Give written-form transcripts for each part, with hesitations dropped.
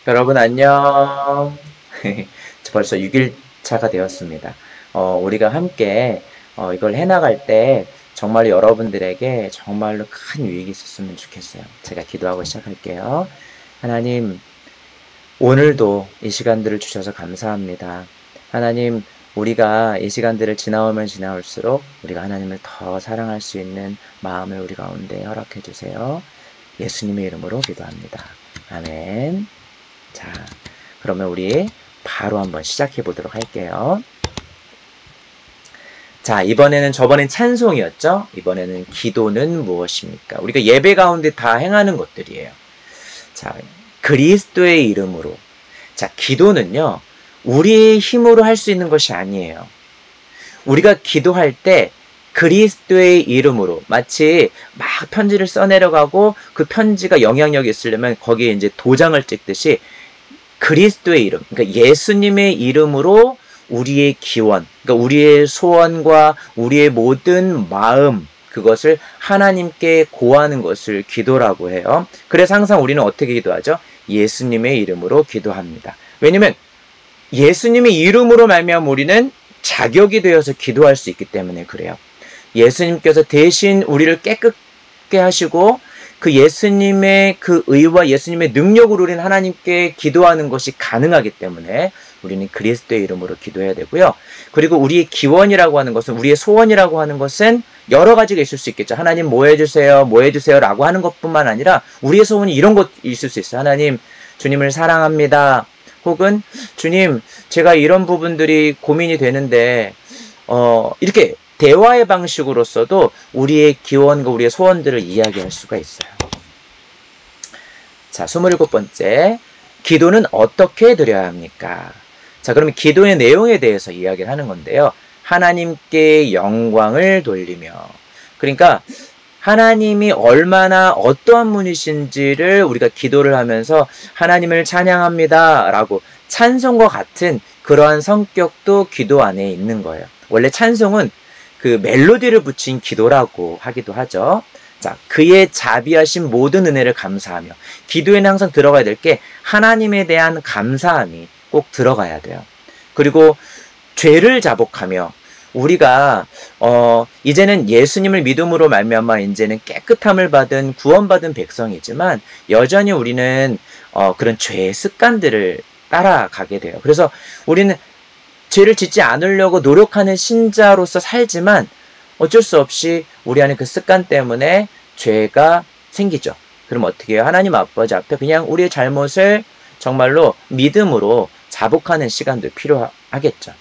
여러분 안녕. 벌써 6일차가 되었습니다. 우리가 함께 이걸 해나갈 때 정말 여러분들에게 정말로 큰 유익이 있었으면 좋겠어요. 제가 기도하고 시작할게요. 하나님, 오늘도 이 시간들을 주셔서 감사합니다. 하나님, 우리가 이 시간들을 지나오면 지나올수록 우리가 하나님을 더 사랑할 수 있는 마음을 우리 가운데 허락해 주세요. 예수님의 이름으로 기도합니다. 아멘. 자, 그러면 우리 바로 한번 시작해 보도록 할게요. 자, 이번에는 저번엔 찬송이었죠? 이번에는 기도는 무엇입니까? 우리가 예배 가운데 다 행하는 것들이에요. 자, 그리스도의 이름으로. 자, 기도는요, 우리의 힘으로 할 수 있는 것이 아니에요. 우리가 기도할 때 그리스도의 이름으로, 마치 막 편지를 써내려가고 그 편지가 영향력이 있으려면 거기에 이제 도장을 찍듯이 그리스도의 이름, 그러니까 예수님의 이름으로 우리의 기원, 그러니까 우리의 소원과 우리의 모든 마음, 그것을 하나님께 고하는 것을 기도라고 해요. 그래서 항상 우리는 어떻게 기도하죠? 예수님의 이름으로 기도합니다. 왜냐면 예수님의 이름으로 말미암아 우리는 자격이 되어서 기도할 수 있기 때문에 그래요. 예수님께서 대신 우리를 깨끗게 하시고 그 예수님의 그 의와 예수님의 능력으로 우리는 하나님께 기도하는 것이 가능하기 때문에 우리는 그리스도의 이름으로 기도해야 되고요. 그리고 우리의 기원이라고 하는 것은, 우리의 소원이라고 하는 것은 여러 가지가 있을 수 있겠죠. 하나님 뭐 해주세요, 뭐 해주세요 라고 하는 것뿐만 아니라 우리의 소원이 이런 것 있을 수 있어요. 하나님, 주님을 사랑합니다. 혹은 주님, 제가 이런 부분들이 고민이 되는데 이렇게 대화의 방식으로서도 우리의 기원과 우리의 소원들을 이야기할 수가 있어요. 자, 27번째, 기도는 어떻게 드려야 합니까? 자, 그러면 기도의 내용에 대해서 이야기를 하는 건데요. 하나님께 영광을 돌리며, 그러니까 하나님이 얼마나 어떠한 분이신지를 우리가 기도를 하면서 하나님을 찬양합니다 라고 찬송과 같은 그러한 성격도 기도 안에 있는 거예요. 원래 찬송은 그 멜로디를 붙인 기도라고 하기도 하죠. 자, 그의 자비하신 모든 은혜를 감사하며, 기도에는 항상 들어가야 될 게 하나님에 대한 감사함이 꼭 들어가야 돼요. 그리고 죄를 자복하며, 우리가 이제는 예수님을 믿음으로 말미암아 이제는 깨끗함을 받은 구원받은 백성이지만 여전히 우리는 그런 죄의 습관들을 따라가게 돼요. 그래서 우리는 죄를 짓지 않으려고 노력하는 신자로서 살지만 어쩔 수 없이 우리 안에 그 습관 때문에 죄가 생기죠. 그럼 어떻게 해요? 하나님 아버지 앞에 그냥 우리의 잘못을 정말로 믿음으로 자복하는 시간도 필요하겠죠.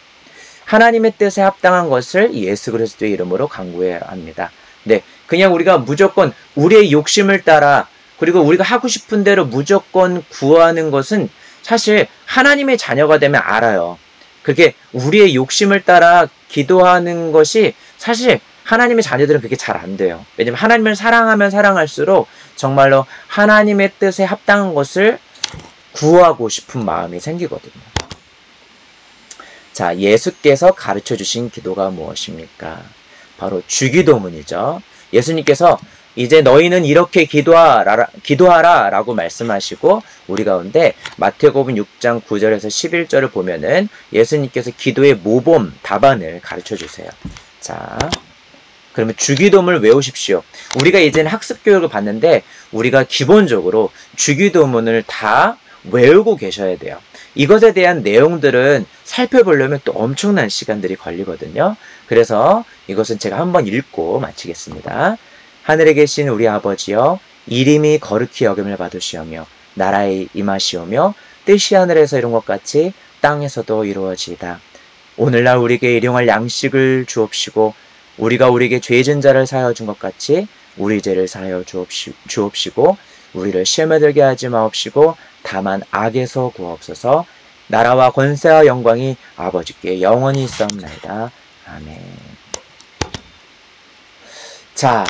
하나님의 뜻에 합당한 것을 예수 그리스도의 이름으로 간구해야 합니다. 네, 그냥 우리가 무조건 우리의 욕심을 따라, 그리고 우리가 하고 싶은 대로 무조건 구하는 것은 사실 하나님의 자녀가 되면 알아요. 그렇게 우리의 욕심을 따라 기도하는 것이 사실 하나님의 자녀들은 그게 잘 안 돼요. 왜냐면 하나님을 사랑하면 사랑할수록 정말로 하나님의 뜻에 합당한 것을 구하고 싶은 마음이 생기거든요. 자, 예수께서 가르쳐 주신 기도가 무엇입니까? 바로 주기도문이죠. 예수님께서 이제 너희는 이렇게 기도하라 라고 말씀하시고, 우리 가운데 마태복음 6장 9절에서 11절을 보면은 예수님께서 기도의 모범, 답안을 가르쳐 주세요. 자, 그러면 주기도문을 외우십시오. 우리가 이제는 학습교육을 받는데 우리가 기본적으로 주기도문을 다 외우고 계셔야 돼요. 이것에 대한 내용들은 살펴보려면 또 엄청난 시간들이 걸리거든요. 그래서 이것은 제가 한번 읽고 마치겠습니다. 하늘에 계신 우리 아버지여, 이름이 거룩히 여김을 받으시오며 나라에 임하시오며 뜻이 하늘에서 이룬 것 같이 땅에서도 이루어지이다. 오늘날 우리에게 일용할 양식을 주옵시고 우리가 우리에게 죄진 자를 사하여 준 것 같이 우리 죄를 사하여 주옵시고 우리를 시험에 들게 하지 마옵시고 다만 악에서 구하옵소서. 나라와 권세와 영광이 아버지께 영원히 있사옵나이다. 아멘. 자,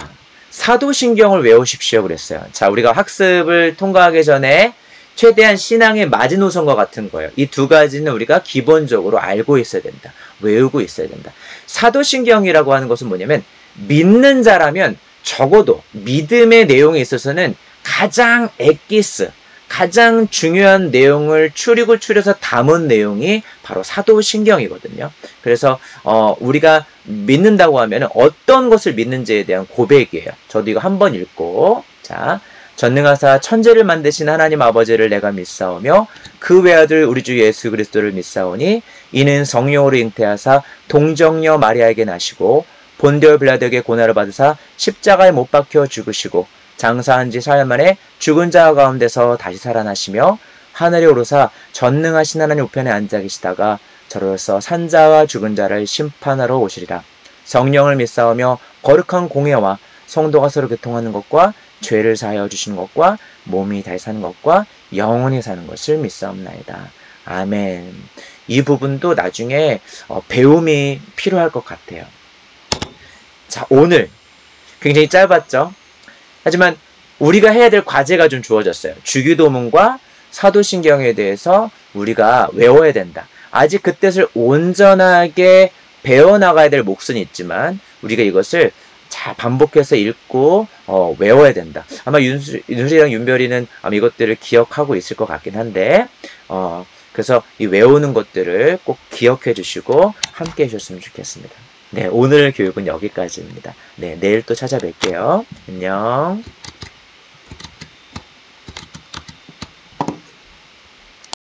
사도신경을 외우십시오 그랬어요. 자, 우리가 학습을 통과하기 전에 최대한 신앙의 마지노선과 같은 거예요. 이 두 가지는 우리가 기본적으로 알고 있어야 된다. 외우고 있어야 된다. 사도신경이라고 하는 것은 뭐냐면, 믿는 자라면 적어도 믿음의 내용에 있어서는 가장 엑기스, 가장 중요한 내용을 추려서 담은 내용이 바로 사도신경이거든요. 그래서 우리가 믿는다고 하면 어떤 것을 믿는지에 대한 고백이에요. 저도 이거 한번 읽고, 자, 전능하사 천지를 만드신 하나님 아버지를 내가 믿사오며 그 외아들 우리 주 예수 그리스도를 믿사오니 이는 성령으로 잉태하사 동정녀 마리아에게 나시고 본디오 빌라도에게 고난을 받으사 십자가에 못 박혀 죽으시고 장사한 지 사흘 만에 죽은 자 가운데서 다시 살아나시며 하늘에 오르사 전능하신 하나님 우편에 앉아 계시다가 저로서 산자와 죽은 자를 심판하러 오시리라. 성령을 믿사오며 거룩한 공회와 성도가 서로 교통하는 것과 죄를 사하여 주시는 것과 몸이 다시 사는 것과 영원히 사는 것을 믿사옵나이다. 아멘. 이 부분도 나중에 배움이 필요할 것 같아요. 자, 오늘 굉장히 짧았죠? 하지만 우리가 해야 될 과제가 좀 주어졌어요. 주기도문과 사도신경에 대해서 우리가 외워야 된다. 아직 그 뜻을 온전하게 배워나가야 될 몫은 있지만 우리가 이것을 자 반복해서 읽고 외워야 된다. 아마 윤수리랑 윤별이는 아마 이것들을 기억하고 있을 것 같긴 한데 그래서 이 외우는 것들을 꼭 기억해 주시고 함께 해주셨으면 좋겠습니다. 네, 오늘 교육은 여기까지입니다. 네, 내일 또 찾아뵐게요. 안녕.